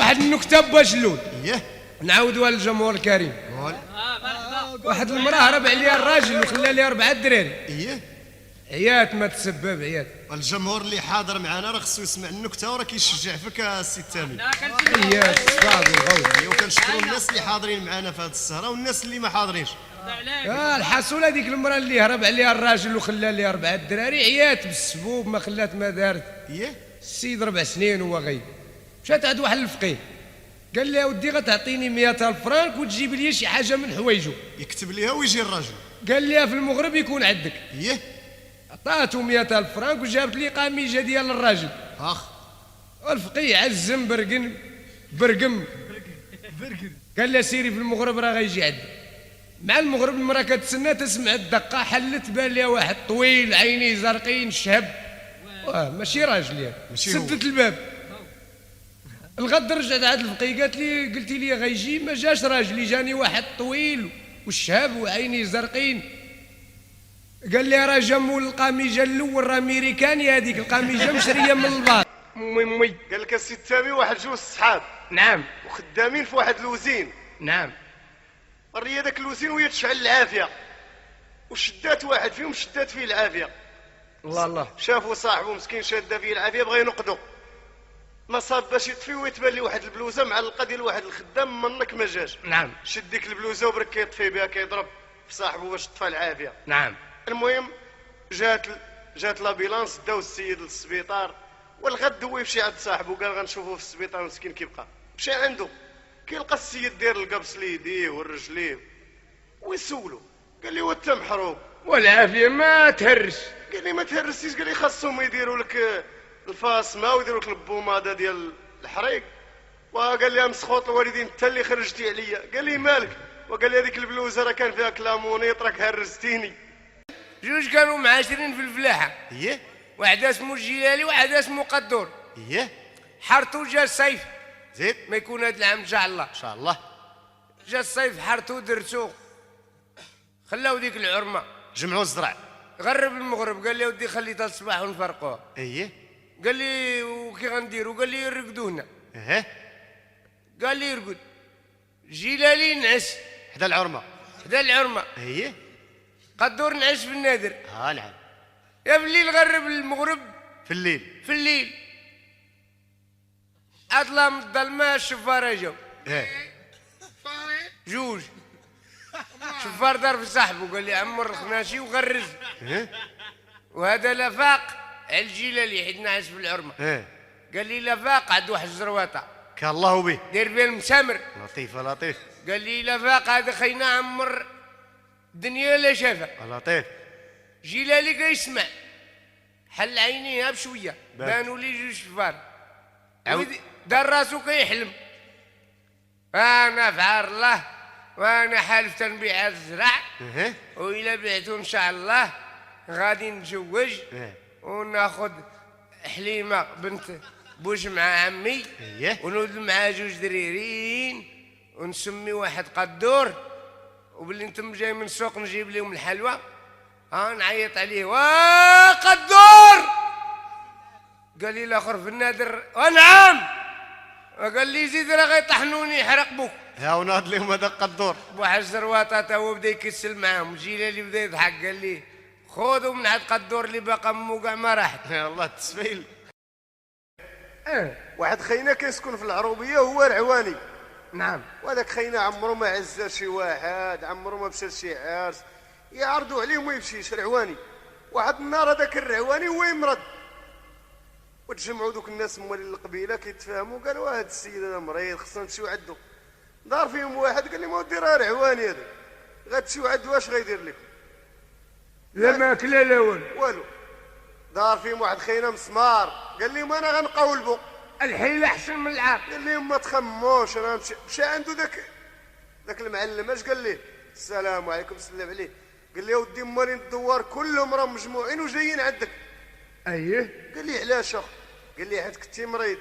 واحد النكته بوجلود ايه نعاودوها للجمهور الكريم. واحد المراه هرب عليها الراجل وخلى لها 4 دراري. ايه عيات ما تسبب عيات. الجمهور اللي حاضر معنا راه خصو يسمع النكته وراه كيشجع فيك السي تامي. عيات الصاد والغوث. وكنشكروا الناس اللي حاضرين معنا في هذه السهره والناس اللي ما حاضرينش. الحصول هذيك المراه اللي هرب عليها الراجل وخلى لها 4 دراري عيات بالسبوب ما خلات ما دارت. ايه السيد 4 سنين وهو غايب. مشات عند واحد الفقيه قال لها ودي غتعطيني 100,000 فرانك وتجيب لي شي حاجه من حوايجو. يكتب ليها ويجي الراجل. قال لها في المغرب يكون عندك. ايه عطاته 100,000 فرانك وجابت لي قميجه ديال الراجل. اخ والفقيه عزم برقم قال لها سيري في المغرب راه غيجي عندك. مع المغرب المراه كتسنى تسمع الدقه حلت بان لها واحد طويل عينيه زرقين شهب ماشي راجل يعني. سدت الباب الغد رجعت عاد الفقيه قلتي لي غيجي ما جاش راجلي جاني واحد طويل والشهاب وعينيه زرقين. قال لي راه جا مول القميجه الاول راه امريكاني هذيك القميجه مشريه من البار. مي قال لك السي تامي واحد جوج صحاب نعم وخدامين في واحد الوزين. نعم الريه داك الوزين وهي تشعل العافيه وشدات واحد فيهم شدات فيه العافيه. الله شافوا صاحبه مسكين شاده فيه العافيه بغا ينقدو ما صاب باش يطفي ويتبان لي واحد البلوزه معلقه ديال واحد الخدام منك ما جاش. نعم شد ديك البلوزه وبرك كيطفي بها كيضرب في صاحبه باش طفى العافيه. نعم المهم جات لابيلانس داو السيد للسبيطار والغد هو يمشي عند صاحبه قال غنشوفوه في السبيطار مسكين كيبقى. مشى عنده كيلقى السيد داير القبص ليديه والرجليه ويسولو قال لي وانت محروق والعافيه ما تهرش. قال لي ما تهرسيش. قال لي خاصهم يديروا لك الفاصمه ويديروا لك البوماده ديال الحريق. وقال لي مسخوط الوالدين انت اللي خرجتي عليا. قال لي مالك؟ وقال لي هذيك البلوزه راه كان فيها كلامونيط راك هرستيني. جوج كانوا معاشرين في الفلاحه. ايه واحد اسمه الجيلالي وواحد اسمه قدور. ايه حرتو جا الصيف زيد ما يكون هذا العام ان شاء الله. ان شاء الله. جا الصيف حرتو درتو خلاو ديك العرمه جمعوا الزرع. غرب المغرب قال لي ودي خلي تا الصباح ونفرقوها. ايه قال لي وكي غنديروا؟ قال لي يرقدوا هنا. ايه قال لي يرقد. جيلالي نعس حدا العرمه. حدا العرمه. ايه قدور نعس في النادر. نعم. يا في الليل غرب المغرب في الليل. في الليل اظلم الظلمه الشفاره جاو. ايه جوج شفار ضرب صاحبه قال لي عمر الخناشي وغرز. ايه وهذا لفاق على الجيلالي حيت نعس في العرمه. ايه قال لي لفاق عند واحد الزرواطه كان الله به. داير بها المسامر. لطيف لطيف. قال لي لفاق هذا خينا عمر الدنيا لا شافها. لطيف. جيلالي كيسمع حل عينيها بشويه بانوا لي جوج شفار دار راسو كيحلم انا في عار الله وانا حالف تنبيع هذا الزرع وإلا بعتو ان شاء الله غادي نتزوج وناخذ حليمه بنت بوج مع عمي ونولد معها جوج دريرين ونسمي واحد قدور وباللي انتم جاي من السوق نجيب لهم الحلوى نعيط عليه قدور. قال لي الاخر في النادر نعم. قال لي زيد راه غيطحنوني يحرق بوك. ها وناض لهم هذا قدور. بواحد الزرواطه تا هو بدا يكسل معاهم. جيلالي بدا يضحك قال لي خذوا من عند قدور اللي باقا مو كاع ما راحت. يا الله التسفيل. واحد خينا كيسكن في العروبيه هو العواني. نعم. وهذاك خينا عمرو ما عزا شي واحد عمرو ما مشى لشي عرس يعرضوا عليه وما يمشيش. العواني واحد النهار هذاك العواني هو يمرض وتجمعوا دوك الناس موالين القبيله كيتفاهموا قالوا هذا السيد هذا مريض خصنا نمشيو عندو. دار فيهم واحد قال لي ما ودي راه العواني هذا غتمشيو عندو واش غيدير لكم؟ لا ماكل لا والو. دار فيهم واحد خينا مسمار قال لهم انا غنقولبو الحيله احسن من العار. قال لهم ما تخموش انا مشى عنده ذاك المعلم اش قال ليه؟ السلام عليكم سلم عليه. قال لي يا ودي موالين الدوار كلهم راهم مجموعين وجايين عندك. اييه. قال لي علاش؟ قال لي حيت كنتي مريض.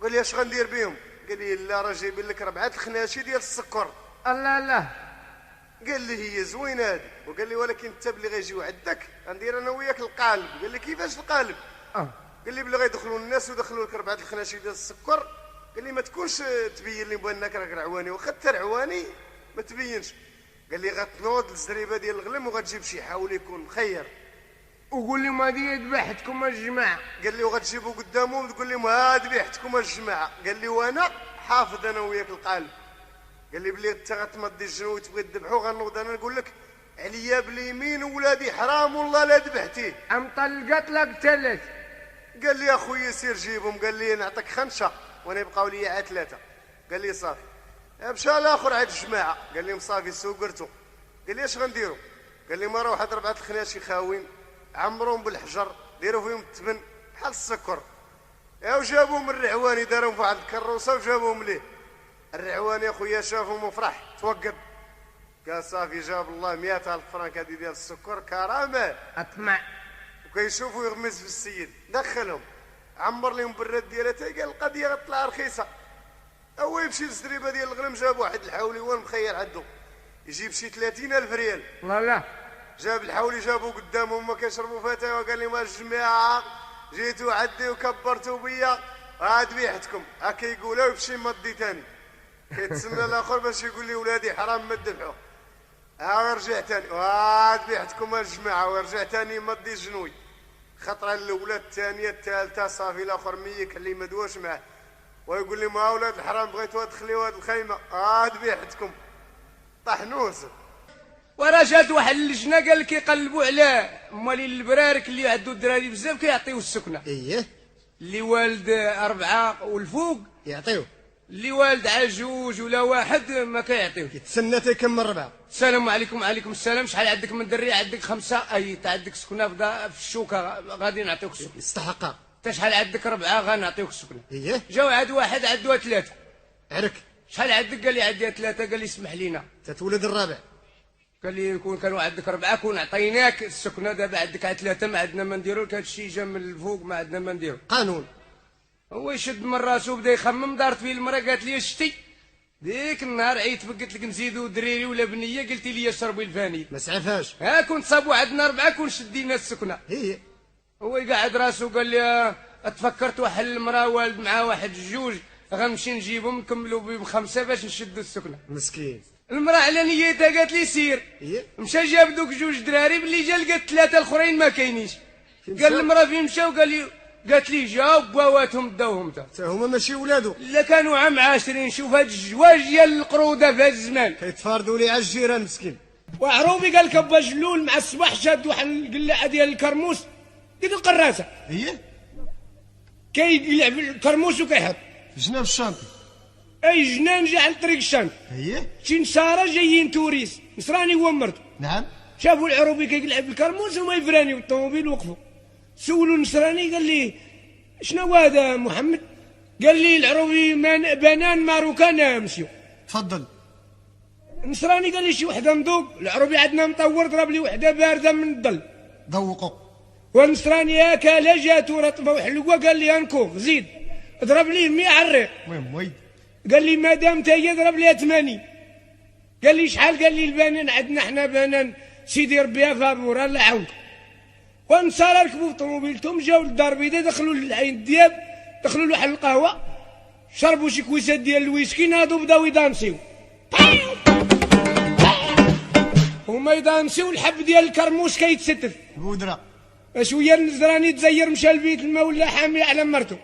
قال لي اش غندير بهم؟ قال لي لا راه جايبين لك 4 الخناشي ديال السكر. الله الله. قال لي هي زوينه هذه. وقال لي ولكن انت بلي غيجيو عندك غندير انا وياك القالب. قال لي كيفاش القالب؟ قال لي بلي غيدخلوا الناس ودخلوا لك 4 الخناشي ديال السكر قال لي ما تكونش تبين لي بانك راك رعواني، واخا انت رعواني ما تبينش. قال لي غتنوض الزريبه ديال الغلم وغتجيب شي حاول يكون مخير، وقول لهم هذه ذبحتكم الجماعه. قال لي وغتجيبو قدامهم وتقول لهم ها ذبحتكم الجماعه. قال لي وانا حافظ انا وياك القالب. قال لي بلي انت غتمضي الجنو وتبغي تذبحو غنوض انا نقول لك عليا باليمين ولادي حرام والله لا ذبحتيه. ام طلقت لك ثلاث. قال لي اخويا سير جيبهم. قال لي نعطيك 5 وانا يبقاو لي عاد 3. قال لي صافي. مشى الاخر عاد الجماعه قال لهم صافي سوقرتو. قال لي اش غنديروا؟ قال لي ما راه واحد 4 الخناشي خاوين عمروهم بالحجر ديروا فيهم التبن بحال السكر، وجابوهم من الرعواني دارهم في واحد الكروسه وجابوهم ليه. الرعواني اخويا شافهم وفرح توقد، قال صافي جاب الله 100,000 فرنك هذه ديال السكر كرامه. اطمع. وكيشوفوا يغمز في السيد دخلهم عمر لهم براد ديالته. قال القضيه غطلع رخيصه. هو يمشي للزريبه ديال الغنم جاب واحد الحوليوان مخير عنده يجيب شي 30,000 ريال. لا لا جاب الحولي جابو قدامهم ما كيشربوا فتاوى. قال لهم الجماعه جيتوا عدي وكبرتوا بيا عاد بيحتكم. هكا يقولها ويمشي مضي ثاني كيتسنى الاخر باش يقول لي ولادي حرام ما تذبحوا. ورجع ثاني عاد بيحتكم الجماعه ورجع ثاني يمضي جنوي. خطره الاولى الثانيه الثالثه صافي الاخر ميك اللي ما دواش معاه ويقول لي ما اولاد الحرام بغيتوا تخليوا هذه الخيمه عاد بيحتكم طحنوس. وراه جات واحد اللجنه قال لك يقلبوا على مالي البرارك اللي عندو الدراري بزاف كيعطيو السكنه. ايه اللي والد 4 والفوق، يعطيوه، اللي والد عجوج ولا واحد ما كيعطيوش. يتسنى تيكمل 4. السلام عليكم. وعليكم السلام. شحال عندك من دري؟ عندك 5. اي تا عندك سكنه في الشوكه غادي نعطيوك السكنه. يستحقها. انت شحال عندك؟ 4 غنعطيوك السكنه. ايه جاو عاد واحد عندها 3. عرك شحال عندك؟ قال لي عندي 3. قال لي اسمح لينا. تتولد الرابع. قال لي كون كانوا عندك 4 كون عطيناك السكنه. دابا عندك عاد 3 ما عندنا ما نديرو لك. هذا الشيء جا من الفوق ما عندنا ما نديرو. قانون. هو يشد من راسو بدا يخمم. دارت فيه المراه قالت لي شتي ديك النهار عيت قلت لك نزيدو دريري ولا بنيه قلتي لي شربي الفاني. ما سعفاش. ها كنت صابوا عندنا 4 كون شدينا السكنه. ايه هو يقعد راسو قال لي تفكرت واحد المراه والد معاه واحد 2 غنمشي نجيبهم نكملوا بهم 5 باش نشدوا السكنه. مسكين. المراه على نيتها قالت لي سير. ايه مشى جاب دوك 2 دراري باللي جا لقات 3 الاخرين ما كاينينش. فين قال مشاو؟ المراه فين مشاو؟ قالت لي جاو بواواتهم داوهم تا هما ماشي ولادو لا كانوا عام 20. شوف هاد الجواج ديال القروده في هاد الزمان. كيتفاردوا لي على الجيران مسكين. وعروبي قال لك با جلول مع الصباح شاد واحد القلاعه ديال الكرموس ديك القراصه ايه كيلعب الكرموس وكيحط في جناب الشانطي. اي جنان جا على طريق الشام. ايه شي نصارى جايين توريس نصراني هو مرته. نعم. شافوا العروبي كيلعب الكرموس وما يفرانيو الطوموبيل وقفوا. سولوا النصراني قال لي شنو هذا محمد؟ قال لي العروبي بنان ماروكان مشيو. تفضل. النصراني قال لي شي وحده مذوق. العروبي عندنا مطور ضرب لي وحده بارده من الظل. ذوقوا. والنصراني هاكا لا جاتو رطبه وحلوه قال لي انكوغ زيد ضرب لي 100 على الريق. المهم ويد. قال لي مادام تا هي ضرب ليها 80. قال لي شحال؟ قال لي البنان عندنا حنا بنان سيدي ربي فابور الله يعاونك. والنصارى ركبوا في طوموبيلتهم جاو للدار البيضاء دخلوا للعين الدياب دخلوا لواحد القهوه شربوا شي كويسات ديال الويسكي ناضوا بداو يدانسيو. هما يدانسيو الحب ديال الكرموس كيتستف. بودره. شويه النزراني تزير مشى لبيت الماء ولا حامي على مرته.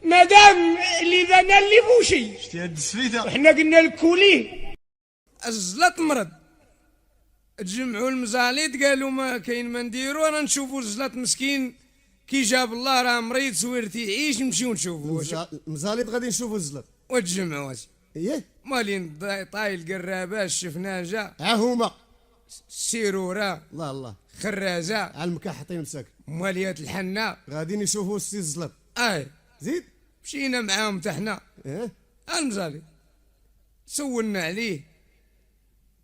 مادام اللي بنا اللي بوشي شتي هاد السفيته. وحنا قلنا لك كوليه. الزلط مرض. تجمعوا المزاليط قالوا ما كاين ما نديرو راه نشوفوا الزلط مسكين كي جاب الله راه مريض سويرتي يعيش نمشيو نشوفوا مزاليط غادي نشوفوا الزلط. وتجمعوا ايه مالين طايل قراباش شفناه جا ها هما. السيروره الله الله. خرازه على المكحطين مساك. ماليات الحنه غادي نشوفوا السي الزلط. زيد. مشينا معاهم حتى حنا. ايه المزاليط سولنا عليه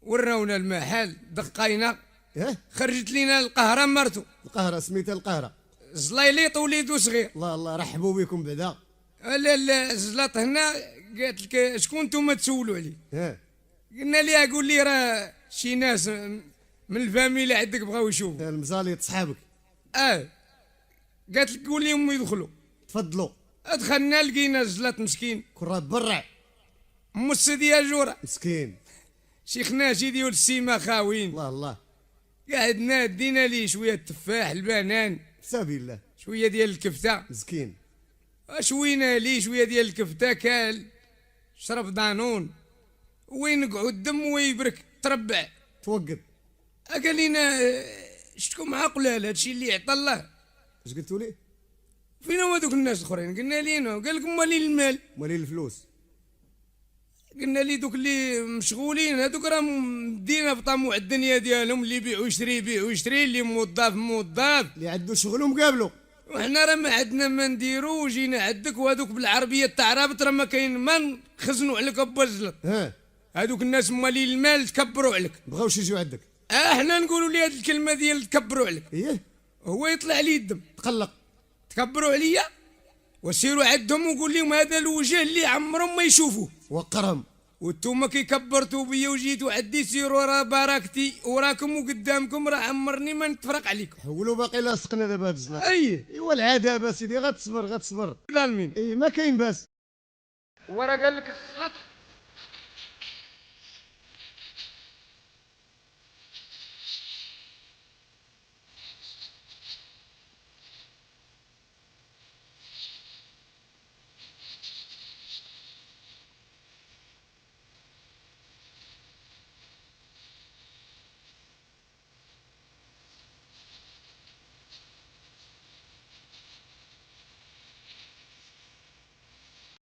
وراونا المحل دقينا. ايه خرجت لينا القهره مرتو. القهره سميتها القهره. زليليط وليدو صغير. الله الله رحبوا بكم بعدا. لا لا زلط هنا قالت لك شكون نتوما تسولوا عليه؟ ايه قلنا ليها قول لي راه شي ناس من الفاميلي عندك بغاو يشوفوا. المزاليط صحابك. قالت لك قول لهم يدخلوا. تفضلوا. دخلنا لقينا الزلط مسكين كرة برع مس ديال جورة مسكين. شيخنا شي ديال السيما خاوين الله الله قعدنا دينا ليه شوية التفاح البنان سبيل الله. شوية ديال الكفتة مسكين. شوينا ليه شوية ديال الكفتة كال شرب دانون وين نقعد الدم ويبرك تربع توقد. قال لينا شتكم عاقلة هادشي اللي عطا الله. اش قلتوا لي؟ فين هما دوك الناس الاخرين؟ قلنا لينا قال لكم مالين المال. مالين الفلوس. قلنا لي دوك اللي مشغولين هذوك راهم مدينا في طموع الدنيا ديالهم، اللي يبيع ويشري يبيع ويشري، اللي موظف موظف، اللي عنده شغل ومقابلو. وحنا راه ما عندنا ما نديرو وجينا عندك، وهذوك بالعربيه تاع رابط راه ما كاين ما نخزنوا عليك ابا الزلط. هذوك الناس مالين المال تكبروا عليك، بغاوش يجيو عندك. احنا نقولوا لي هذه الكلمه ديال تكبروا عليك. ايه هو يطلع لي الدم تقلق. تكبروا عليا وسيروا عندهم وقول لهم هذا الوجه اللي عمرهم ما يشوفوه، وقرهم. وانتم كي كبرتوا بيا وجيتوا عندي سيروا راه باركتي وراكم وقدامكم راه عمرني ما نتفرق عليكم. حولوا باقي لاصقنا دابا هاد الزناق. ايوا العاده سيدي غتصبر غتصبر. ظالمين. ما كاين باس. وراه قال لك الصلط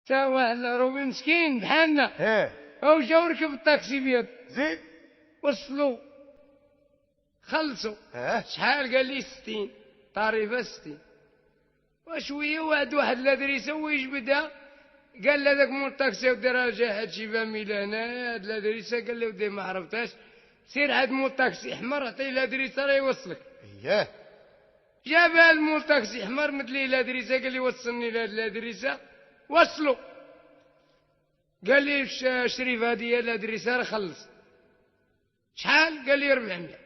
توا روبي مسكين بحالنا. هو جا وركب الطاكسي بيض زيد وصلوا خلصوا. شحال؟ قال لي 60 طريفه 60 وشويه. واحد لادريسه ويجبدها قال له ذاك مول الطاكسي ودي راه جا هادشي فامي لهنا هاد لادريسه. قال له ودي ما عرفتهاش، سير عاد مول الطاكسي احمر عطيه لادريسه راه يوصلك. جابها المول الطاكسي احمر مد ليه لادريسه قال لي وصلني لهاد لادريسه. وصلوا قال لي شريف هذه الادريسه راه خلص. شحال؟ قال لي 400.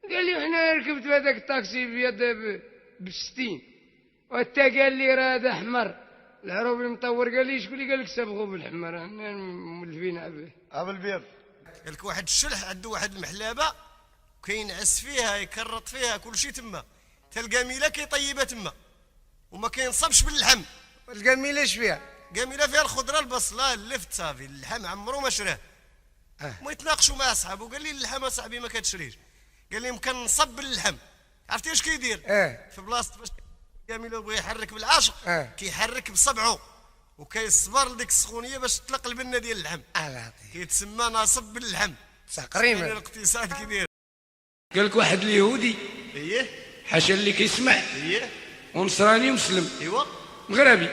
قال لي حنا ركبت في هذاك الطاكسي بيد ب 60 وانت قال لي راه هذا احمر. العروبي مطور قال لي شكون اللي قال لك صبغوا بالحمر؟ انا مولفين به بالبيض. قال لك واحد الشلح عنده واحد المحلابه كينعس فيها يكرط فيها كل شيء تما، تلقى ميله كيطيبها تما وما كينصبش باللحم. الجميله اش فيها؟ جميله فيها الخضره البصله اللفت صافي، اللحم عمرو ما شراه. ما يتناقشوا مع اصحابه قال لي اللحم اصاحبي ما كتشريش. قال لي يمكن نصب باللحم. عرفتي واش كيدير؟ في بلاصه باش جميله بغى يحرك بالعاشق كيحرك بصبعه وكيصبر لديك السخونيه باش تطلق البنه ديال اللحم. كيتسمى ناصب باللحم. تقريبا الاقتصاد كيدير. قال لك واحد اليهودي حاشا اللي كيسمع ونصراني مسلم مغربي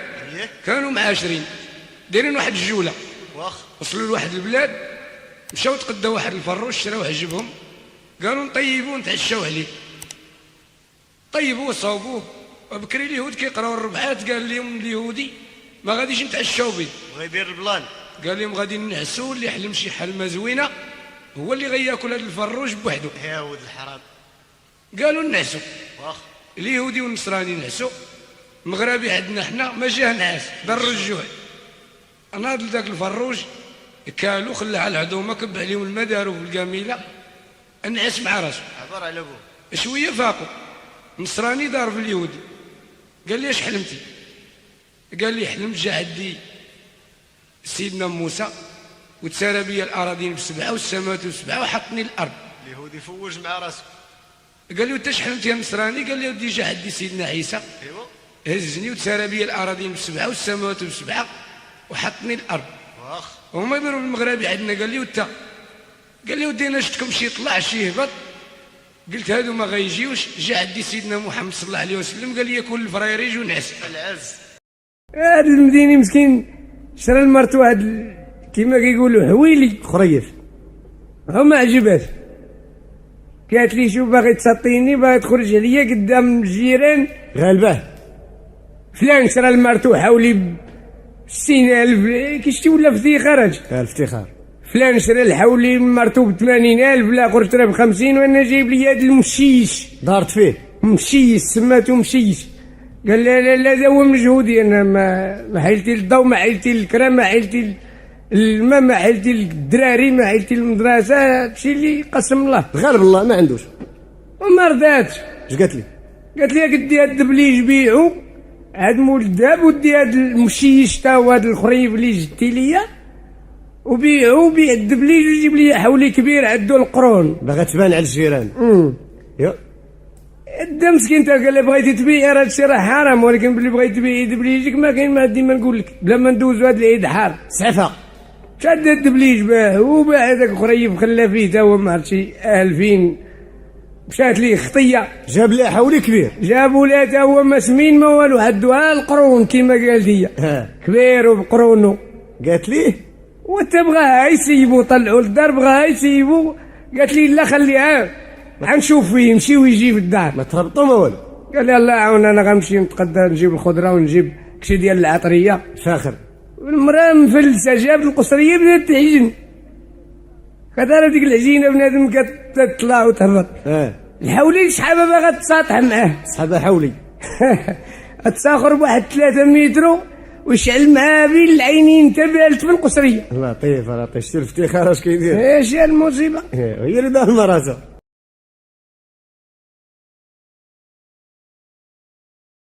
كانوا معاشرين دايرين واحد الجوله. وصلوا لواحد البلاد مشاو تقداو واحد الفروش شراو عجبهم قالوا نطيبوه نتعشاو عليه. طيبوه صاوبوه وبكري اليهود كيقراو الربعات. قال لهم اليهودي ما غاديش نتعشاو به، بغا يدير البلان. قال لهم غادي نعسو اللي يحلم شي حلمه زوينه هو اللي غياكل هذا الفروش بوحدو. يا ولد الحرام. قالوا نعسو. اليهودي والنصراني نعسو. المغربي عندنا حنا ما جاه نعاس ضر الجوع. ناض لذاك الفروج كالو خلى على العظومه كب عليهم الماء داروا في القميله نعس مع راسو. عبر على ابوه شويه فاقوا. النصراني دار في اليهودي قال لي اش حلمتي؟ قال لي حلمت جا عندي سيدنا موسى وتسارى بيا الاراضين ب7 والسماوات ب7 وحطني الارض. اليهودي فوج مع راسه. قال لي وانت اش حلمت يا نصراني؟ قال لي ودي جا عندي سيدنا عيسى هزني وتسارى بيا الاراضين ب7 والسماوات ب7 وحطني الارض. وهما يديروا بالمغربي عندنا. قال لي وانت؟ قال لي ودي نشتكم شي يطلع شي يهبط. قلت هادو ما غيجيوش. جا عندي سيدنا محمد صلى الله عليه وسلم قال لي كل الفراير يجي ونعس. العز هذا المديني مسكين شرا المرت واحد كيما كيقولوا حويلي خريف ما عجبات. قالت لي شوف باغي تسطيني باغي تخرج عليا قدام الجيران غالباه فلان شرا المرت حولي 60,000 كيشتي ولا افتخار. الافتخار. فلان شرا الحولي مرتو ب80,000 لا قلت راه ب50 وانا جايب لي هذا المشيش دارت فيه مشيش سماتو مشيش. قال لا لا لا هذا هو مجهودي انا، ما حيلتي الضوء، ما حيلتي الكرام، ما حيلتي الماء، ما حيلتي الدراري، ما حيلتي المدرسه، هادشي اللي قسم الله. غالب الله ما عندوش. وما رضاتش. اش قالت لي؟ قالت لي قدي هاد الدبليج بيعو، هاد مول الذهب، ودي هاد المشيش تا هو هاد الخريف اللي جبتي ليا، وبيعو بيع الدبليج ويجيب لي حولي كبير عدو القرون. باغا تبان على الجيران. يا دا مسكين تا قال لي بغيتي تبيع راه هادشي راه حرام، ولكن بلي بغيتي تبيعي دبليجك ما كاين، ما ديما نقول لك بلا ما ندوزو هاد العيد حار. سعفه شاد الدبليج باع، وباع هذاك الخريف خلى فيه تا هو ما عرفتش 2000. مشات ليه خطيه، جاب لي حولي كبير. جابوا لها تا هو ما سمين ما والو، هدوها القرون كيما قالت هي، كبير وبقرونو. قالت لي وتبغاها يسيبوا، طلعوا للدار بغاها يسيبوا، قالت لي لا خليها غنشوف فيه، يمشي ويجي في الدار. ما تربطوا ما والو. قال لي الله يعاون، انا غنمشي نتقدى نجيب الخضره ونجيب كشي ديال العطريه. فاخر المراه مفلسه جابت القصريه بدات تحجن، خدها ديك العجينه بنادم كتطلع وتهبط. الحولي شحابه باغا تساطح معاه، صحابه حولي تساخر بواحد 3 متر ويشعل معاه بين العينين تبالت من القصريه. لطيف لطيف، شتي الافتخار اش كيدير. ايش المصيبه؟ هي اللي دار المراسه.